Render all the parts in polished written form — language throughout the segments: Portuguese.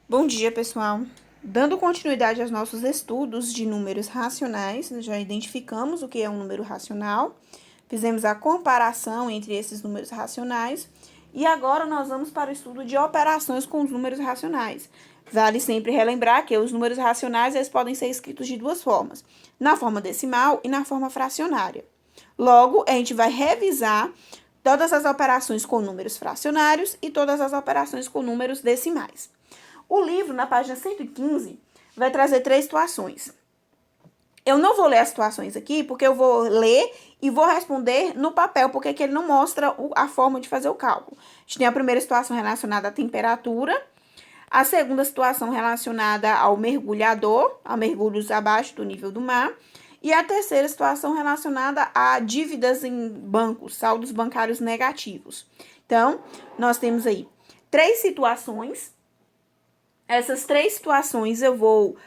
Bom dia, pessoal. Dando continuidade aos nossos estudos de números racionais, nós já identificamos o que é um número racional, fizemos a comparação entre esses números racionais e agora nós vamos para o estudo de operações com os números racionais. Vale sempre relembrar que os números racionais eles podem ser escritos de duas formas, na forma decimal e na forma fracionária. Logo, a gente vai revisar todas as operações com números fracionários e todas as operações com números decimais. O livro, na página 115, vai trazer 3 situações. Eu não vou ler as situações aqui, porque eu vou ler e vou responder no papel, porque aqui ele não mostra a forma de fazer o cálculo. A gente tem a primeira situação relacionada à temperatura, a segunda situação relacionada ao mergulhador, a mergulhos abaixo do nível do mar, e a terceira situação relacionada a dívidas em bancos, saldos bancários negativos. Então, nós temos aí 3 situações. Essas 3 situações eu vou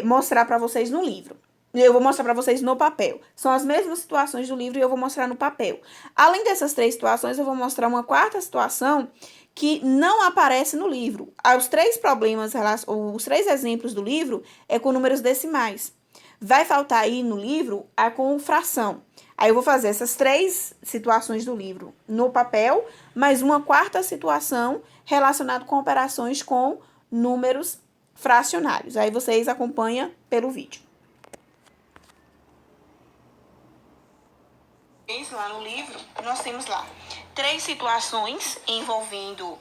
mostrar para vocês no livro. Eu vou mostrar para vocês no papel. São as mesmas situações do livro e eu vou mostrar no papel. Além dessas 3 situações, eu vou mostrar uma quarta situação que não aparece no livro. Os 3 problemas, os 3 exemplos do livro é com números decimais. Vai faltar aí no livro a com fração. Aí eu vou fazer essas 3 situações do livro no papel, mais uma quarta situação relacionada com operações com números fracionários. Aí vocês acompanham pelo vídeo. Lá no livro, nós temos lá 3 situações envolvendo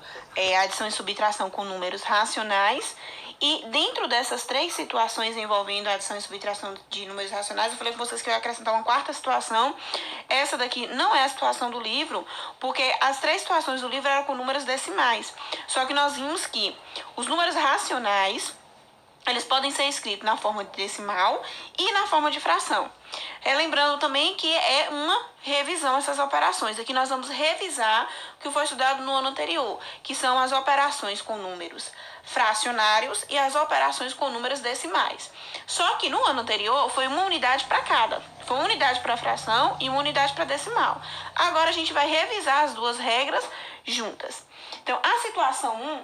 adição e subtração com números racionais. E dentro dessas 3 situações envolvendo adição e subtração de números racionais, eu falei com vocês que eu ia acrescentar uma quarta situação. Essa daqui não é a situação do livro, porque as 3 situações do livro eram com números decimais. Só que nós vimos que os números racionais, eles podem ser escritos na forma de decimal e na forma de fração. Lembrando também que é uma revisão essas operações. Aqui nós vamos revisar o que foi estudado no ano anterior, que são as operações com números fracionários e as operações com números decimais. Só que no ano anterior foi uma unidade para cada. Foi uma unidade para fração e uma unidade para decimal. Agora a gente vai revisar as duas regras juntas. Então, a situação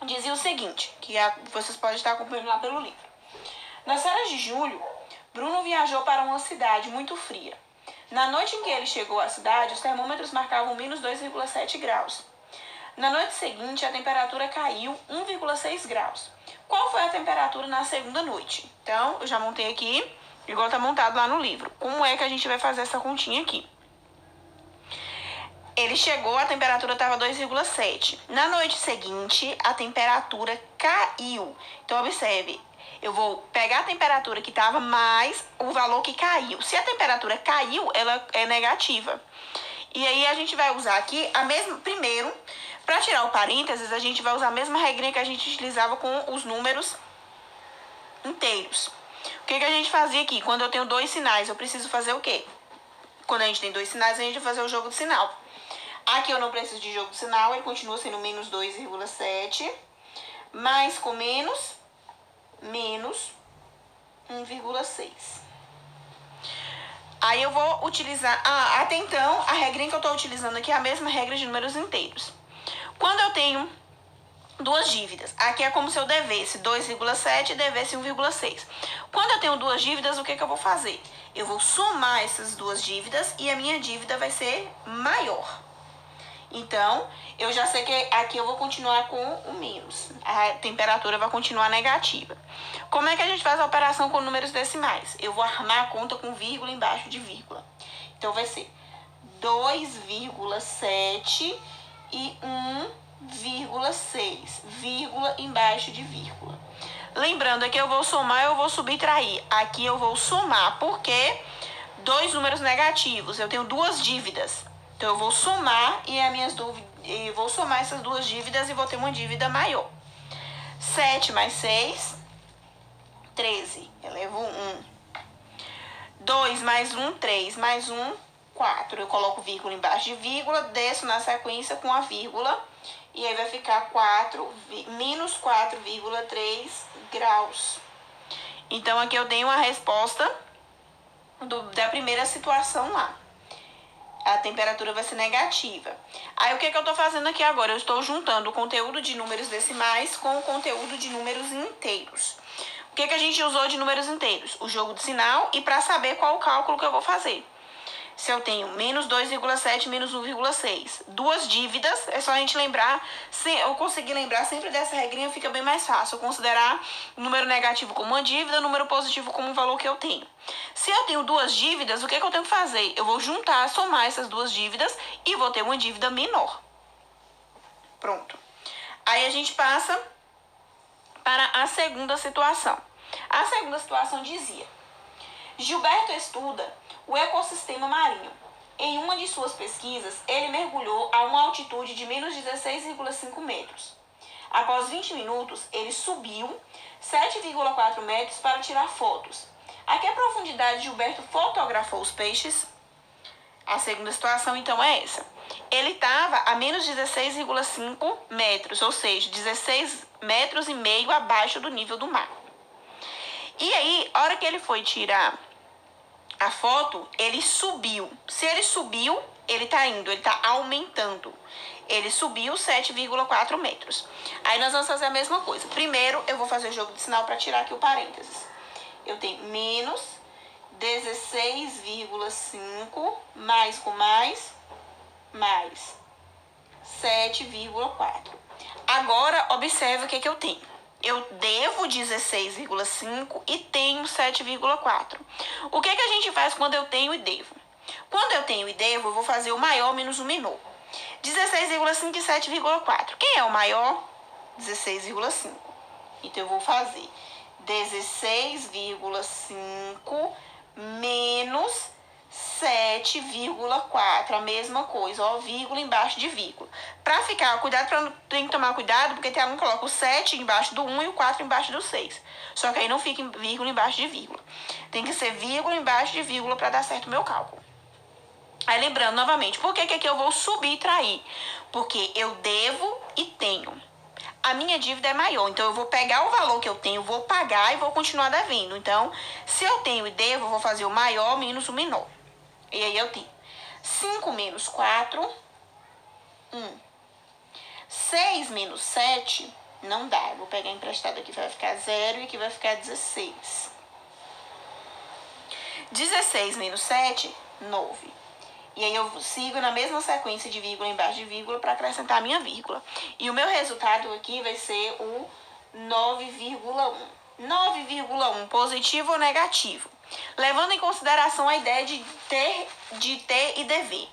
1 dizia o seguinte, que vocês podem estar acompanhando lá pelo livro. Nas férias de julho, Bruno viajou para uma cidade muito fria. Na noite em que ele chegou à cidade, os termômetros marcavam menos 2,7 graus. Na noite seguinte, a temperatura caiu 1,6 graus. Qual foi a temperatura na segunda noite? Então, eu já montei aqui, igual está montado lá no livro. Como é que a gente vai fazer essa continha aqui? Ele chegou, a temperatura estava 2,7. Na noite seguinte, a temperatura caiu. Então, observe, eu vou pegar a temperatura que estava mais o valor que caiu. Se a temperatura caiu, ela é negativa. E aí, a gente vai usar aqui a mesma... Primeiro, para tirar o parênteses, a gente vai usar a mesma regrinha que a gente utilizava com os números inteiros. O que a gente fazia aqui? Quando eu tenho 2 sinais, eu preciso fazer o quê? Quando a gente tem 2 sinais, a gente vai fazer o jogo de sinal. Aqui eu não preciso de jogo de sinal, ele continua sendo menos 2,7. Mais com menos 1,6. Aí eu vou utilizar... até então, a regrinha que eu estou utilizando aqui é a mesma regra de números inteiros. Quando eu tenho 2 dívidas, aqui é como se eu devesse 2,7 e devesse 1,6. Quando eu tenho 2 dívidas, o que eu vou fazer? Eu vou somar essas 2 dívidas e a minha dívida vai ser maior. Então, eu já sei que aqui eu vou continuar com o menos. A temperatura vai continuar negativa. Como é que a gente faz a operação com números decimais? Eu vou armar a conta com vírgula embaixo de vírgula. Então, vai ser 2,7 e 1,6. Vírgula embaixo de vírgula. Lembrando, aqui eu vou somar, eu vou subtrair. Aqui eu vou somar, porque 2 números negativos. Eu tenho 2 dívidas. Então, eu vou somar e vou somar essas 2 dívidas e vou ter uma dívida maior. 7 mais 6, 13. Eu levo 1. 2 mais 1, 3 mais 1, 4. Eu coloco vírgula embaixo de vírgula, desço na sequência com a vírgula. E aí vai ficar menos 4,3 graus. Então, aqui eu dei uma resposta da primeira situação lá. A temperatura vai ser negativa. Aí, o que eu estou fazendo aqui agora? Eu estou juntando o conteúdo de números decimais com o conteúdo de números inteiros. O que a gente usou de números inteiros? O jogo de sinal e para saber qual o cálculo que eu vou fazer. Se eu tenho menos 2,7, menos 1,6. Duas dívidas, é só a gente lembrar. Se eu conseguir lembrar sempre dessa regrinha, fica bem mais fácil. Eu considerar o número negativo como uma dívida, o número positivo como um valor que eu tenho. Se eu tenho duas dívidas, o que eu tenho que fazer? Eu vou juntar, somar essas duas dívidas e vou ter uma dívida menor. Pronto. Aí a gente passa para a segunda situação. A segunda situação dizia: Gilberto estuda o ecossistema marinho. Em uma de suas pesquisas, ele mergulhou a uma altitude de menos 16,5 metros. Após 20 minutos, ele subiu 7,4 metros para tirar fotos. A que profundidade Gilberto fotografou os peixes? A segunda situação, então, é essa. Ele estava a menos 16,5 metros, ou seja, 16 metros e meio abaixo do nível do mar. E aí, a hora que ele foi tirar a foto, ele subiu. Se ele subiu, ele está indo, ele está aumentando. Ele subiu 7,4 metros. Aí nós vamos fazer a mesma coisa. Primeiro, eu vou fazer o jogo de sinal para tirar aqui o parênteses. Eu tenho menos 16,5 mais com mais 7,4. Agora, observe o que eu tenho. Eu devo 16,5 e tenho 7,4. O que a gente faz quando eu tenho e devo? Quando eu tenho e devo, eu vou fazer o maior menos o menor. 16,5 e 7,4. Quem é o maior? 16,5. Então, eu vou fazer 16,5 menos 7,4, a mesma coisa, ó, vírgula embaixo de vírgula. Pra ficar, cuidado, tem que tomar cuidado, porque tem alguém que coloca o 7 embaixo do 1 e o 4 embaixo do 6. Só que aí não fica vírgula embaixo de vírgula. Tem que ser vírgula embaixo de vírgula para dar certo o meu cálculo. Aí lembrando novamente, por que aqui eu vou subtrair? Porque eu devo e tenho. A minha dívida é maior, então eu vou pegar o valor que eu tenho, vou pagar e vou continuar devendo. Então, se eu tenho e devo, eu vou fazer o maior menos o menor. E aí eu tenho 5 menos 4, 1. 6 menos 7, não dá. Eu vou pegar emprestado aqui, vai ficar 0 e aqui vai ficar 16. 16 menos 7, 9. E aí eu sigo na mesma sequência de vírgula embaixo de vírgula para acrescentar a minha vírgula. E o meu resultado aqui vai ser o 9,1. 9,1, positivo ou negativo? Levando em consideração a ideia de ter e dever.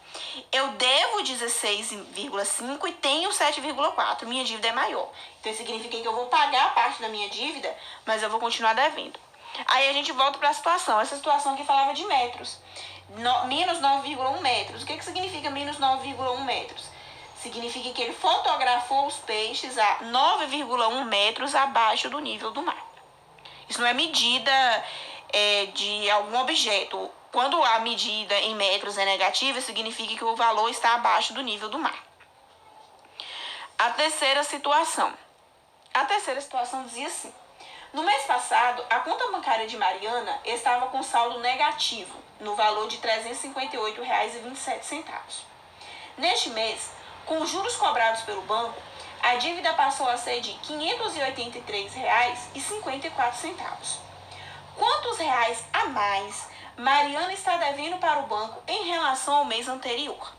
Eu devo 16,5 e tenho 7,4. Minha dívida é maior. Então, isso significa que eu vou pagar a parte da minha dívida, mas eu vou continuar devendo. Aí a gente volta para a situação. Essa situação aqui falava de metros. Menos 9,1 metros. O que significa menos 9,1 metros? Significa que ele fotografou os peixes a 9,1 metros abaixo do nível do mar. Isso não é medida de algum objeto. Quando a medida em metros é negativa, significa que o valor está abaixo do nível do mar. A terceira situação. A terceira situação dizia assim: no mês passado, a conta bancária de Mariana estava com saldo negativo, no valor de R$ 358,27. Neste mês, com os juros cobrados pelo banco, a dívida passou a ser de R$ 583,54. Quantos reais a mais Mariana está devendo para o banco em relação ao mês anterior?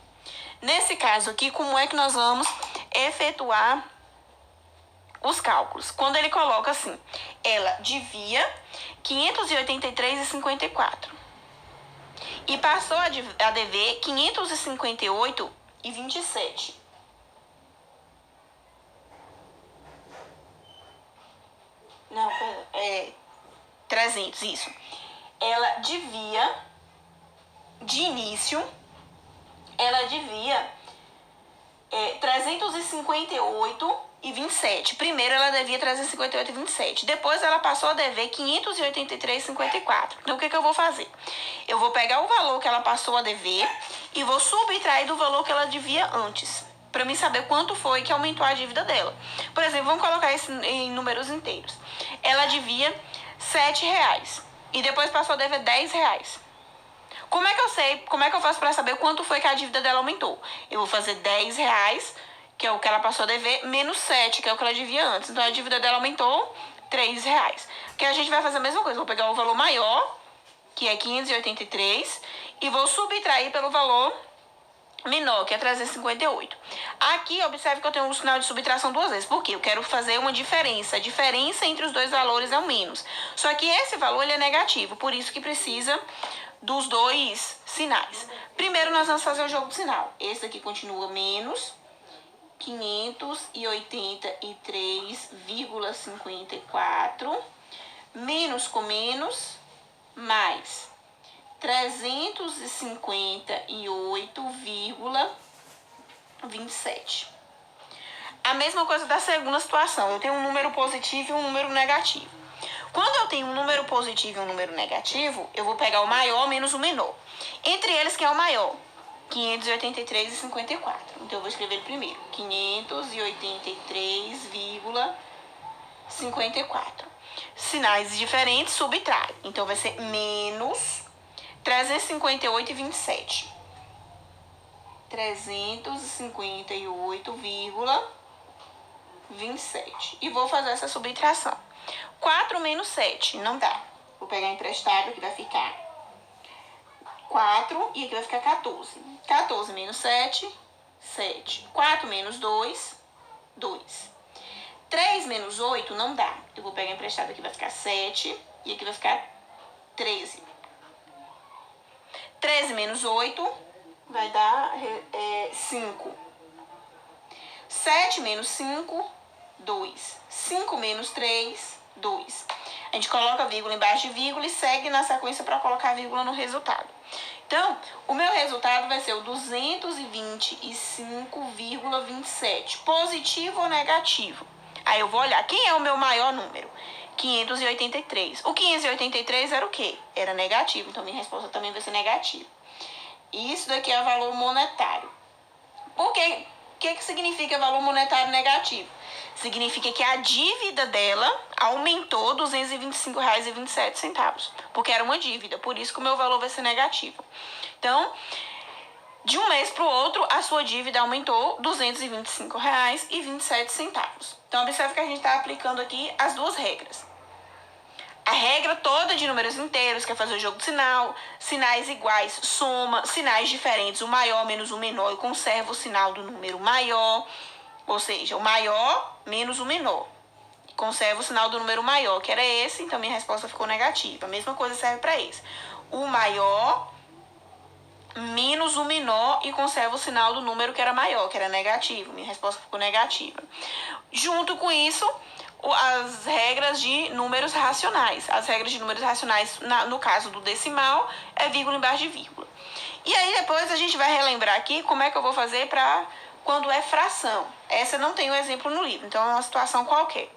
Nesse caso aqui, como é que nós vamos efetuar os cálculos? Quando ele coloca assim, ela devia R$ 583,54 e passou a dever R$ 558,27. Não, 300, isso. Ela devia, de início, ela devia 358,27. Primeiro ela devia 358,27. Depois ela passou a dever 583,54. Então o que eu vou fazer? Eu vou pegar o valor que ela passou a dever e vou subtrair do valor que ela devia antes, para mim saber quanto foi que aumentou a dívida dela. Por exemplo, vamos colocar isso em números inteiros. Ela devia R$ 7 e depois passou a dever R$ 10. Como é que eu sei, como é que eu faço para saber quanto foi que a dívida dela aumentou? Eu vou fazer R$10, que é o que ela passou a dever, menos 7, que é o que ela devia antes. Então, a dívida dela aumentou R$3. Porque a gente vai fazer a mesma coisa. Vou pegar o valor maior, que é 583, e vou subtrair pelo valor menor, que é 358. Aqui, observe que eu tenho um sinal de subtração duas vezes. Por quê? Eu quero fazer uma diferença. A diferença entre os dois valores é o menos. Só que esse valor ele é negativo, por isso que precisa dos dois sinais. Primeiro, nós vamos fazer o jogo de sinal. Esse aqui continua menos 583,54, menos com menos, mais 358,27. A mesma coisa da segunda situação. Eu tenho um número positivo e um número negativo. Quando eu tenho um número positivo e um número negativo, eu vou pegar o maior menos o menor. Entre eles, quem é o maior? 583,54. Então, eu vou escrever primeiro. 583,54. Sinais diferentes, subtrai. Então, vai ser menos 358,27. 358,27. E vou fazer essa subtração. 4 menos 7, não dá. Vou pegar emprestado, que vai ficar 4 e aqui vai ficar 14. 14 menos 7, 7. 4 menos 2, 2. 3 menos 8 não dá. Eu vou pegar emprestado, aqui vai ficar 7 e aqui vai ficar 13. 13 menos 8 vai dar 5. 7 menos 5, 2. 5 menos 3, 2. A gente coloca a vírgula embaixo de vírgula e segue na sequência para colocar a vírgula no resultado. Então, o meu resultado vai ser o 225,27. Positivo ou negativo? Aí eu vou olhar, quem é o meu maior número? 583. O 583 era o quê? Era negativo, então minha resposta também vai ser negativa. Isso daqui é valor monetário. Por quê? O que significa valor monetário negativo? Significa que a dívida dela aumentou R$ 225,27, porque era uma dívida, por isso que o meu valor vai ser negativo. Então, de um mês para o outro, a sua dívida aumentou R$ 225,27. Então, observe que a gente está aplicando aqui as duas regras. A regra toda de números inteiros, que é fazer o jogo de sinal, sinais iguais, soma, sinais diferentes, o maior menos o menor, eu conservo o sinal do número maior, ou seja, o maior menos o menor. Conservo o sinal do número maior, que era esse, então minha resposta ficou negativa. A mesma coisa serve para esse. O maior menos o menor e conservo o sinal do número que era maior, que era negativo. Minha resposta ficou negativa. Junto com isso, as regras de números racionais. As regras de números racionais, no caso do decimal, é vírgula embaixo de vírgula. E aí depois a gente vai relembrar aqui como é que eu vou fazer para quando é fração. Essa não tem o exemplo no livro, então é uma situação qualquer.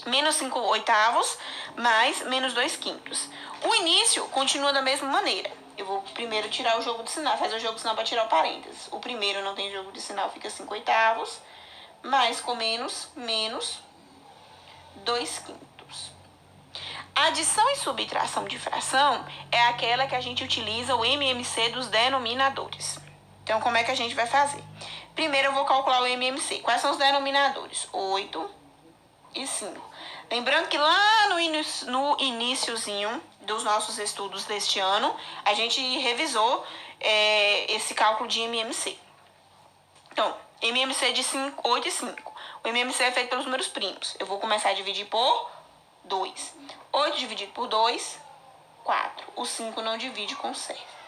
Menos 5 oitavos mais menos 2 quintos. O início continua da mesma maneira. Eu vou primeiro tirar o jogo de sinal, fazer o jogo de sinal para tirar o parênteses. O primeiro não tem jogo de sinal, fica 5 oitavos, mais com menos, menos 2 quintos. Adição e subtração de fração é aquela que a gente utiliza o MMC dos denominadores. Então, como é que a gente vai fazer? Primeiro, eu vou calcular o MMC. Quais são os denominadores? 8 e 5. Lembrando que lá no iniciozinho dos nossos estudos deste ano, a gente revisou esse cálculo de MMC. Então, MMC de 8 e 5. O MMC é feito pelos números primos. Eu vou começar a dividir por 2. 8 dividido por 2, 4. O 5 não divide, conserva.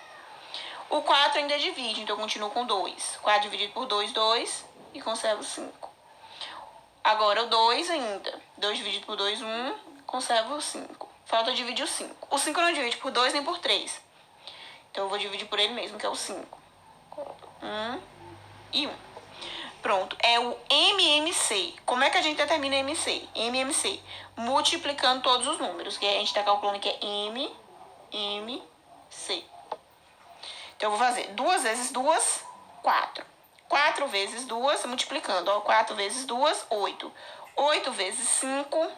O 4 ainda divide, então eu continuo com 2. 4 dividido por 2, 2. E conservo 5. Agora o 2 ainda. 2 dividido por 2, 1. Conservo o 5. Falta dividir o 5. O 5 não divide por 2 nem por 3. Então eu vou dividir por ele mesmo, que é o 5. 1 e 1. Pronto, é o MMC. Como é que a gente determina MMC? MMC, multiplicando todos os números, que a gente está calculando que é MMC. Então, eu vou fazer 2 vezes 2, 4. 4 vezes 2, multiplicando. 4 vezes 2, 8. 8 vezes 5,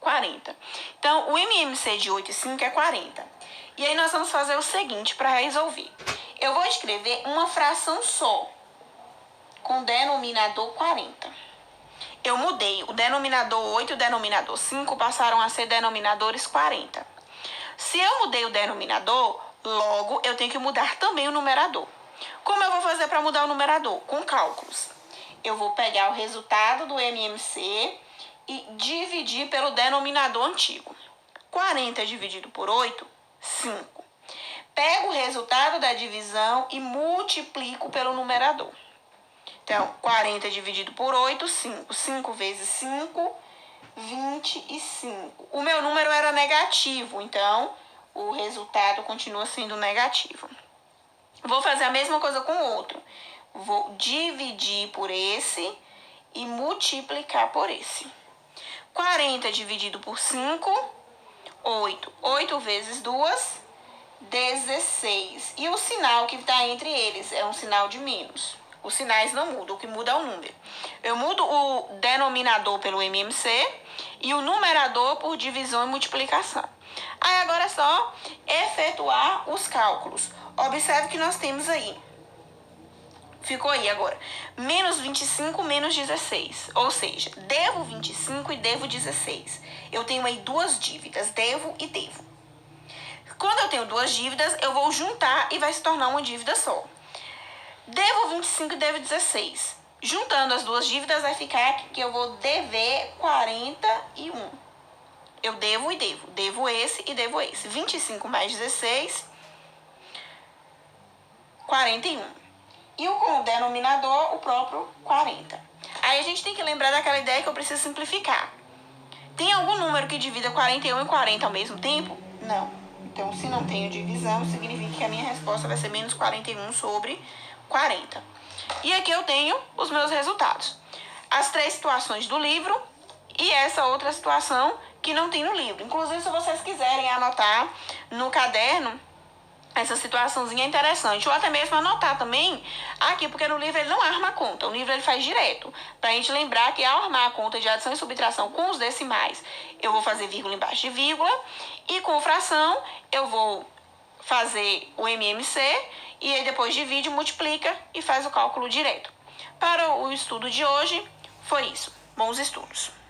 40. Então, o MMC de 8 e 5 é 40. E aí nós vamos fazer o seguinte para resolver. Eu vou escrever uma fração só, com denominador 40. Eu mudei. O denominador 8 e o denominador 5 passaram a ser denominadores 40. Se eu mudei o denominador, logo eu tenho que mudar também o numerador. Como eu vou fazer para mudar o numerador? Com cálculos. Eu vou pegar o resultado do MMC e dividir pelo denominador antigo. 40 dividido por 8, 5. Pego o resultado da divisão e multiplico pelo numerador. Então, 40 dividido por 8, 5. 5 vezes 5, 25. O meu número era negativo, então o resultado continua sendo negativo. Vou fazer a mesma coisa com o outro. Vou dividir por esse e multiplicar por esse. 40 dividido por 5, 8. 8 vezes 2, 16. E o sinal que está entre eles é um sinal de menos. Os sinais não mudam, o que muda é o número. Eu mudo o denominador pelo MMC e o numerador por divisão e multiplicação. Aí agora é só efetuar os cálculos. Observe que nós temos aí. Ficou aí agora. Menos 25 menos 16. Ou seja, devo 25 e devo 16. Eu tenho aí duas dívidas, devo e devo. Quando eu tenho duas dívidas, eu vou juntar e vai se tornar uma dívida só. Devo 25 e devo 16. Juntando as duas dívidas, vai ficar que eu vou dever 41. Eu devo e devo. Devo esse e devo esse. 25 mais 16, 41. E o denominador, o próprio 40. Aí a gente tem que lembrar daquela ideia que eu preciso simplificar. Tem algum número que divida 41 e 40 ao mesmo tempo? Não. Então, se não tenho divisão, significa que a minha resposta vai ser menos 41 sobre 40. E aqui eu tenho os meus resultados. As 3 situações do livro e essa outra situação que não tem no livro. Inclusive, se vocês quiserem anotar no caderno, essa situaçãozinha é interessante. Ou até mesmo anotar também aqui, porque no livro ele não arma a conta. O livro ele faz direto. Pra gente lembrar que ao armar a conta de adição e subtração com os decimais, eu vou fazer vírgula embaixo de vírgula. E com fração, eu vou fazer o MMC e aí depois divide, multiplica e faz o cálculo direto. Para o estudo de hoje, foi isso. Bons estudos!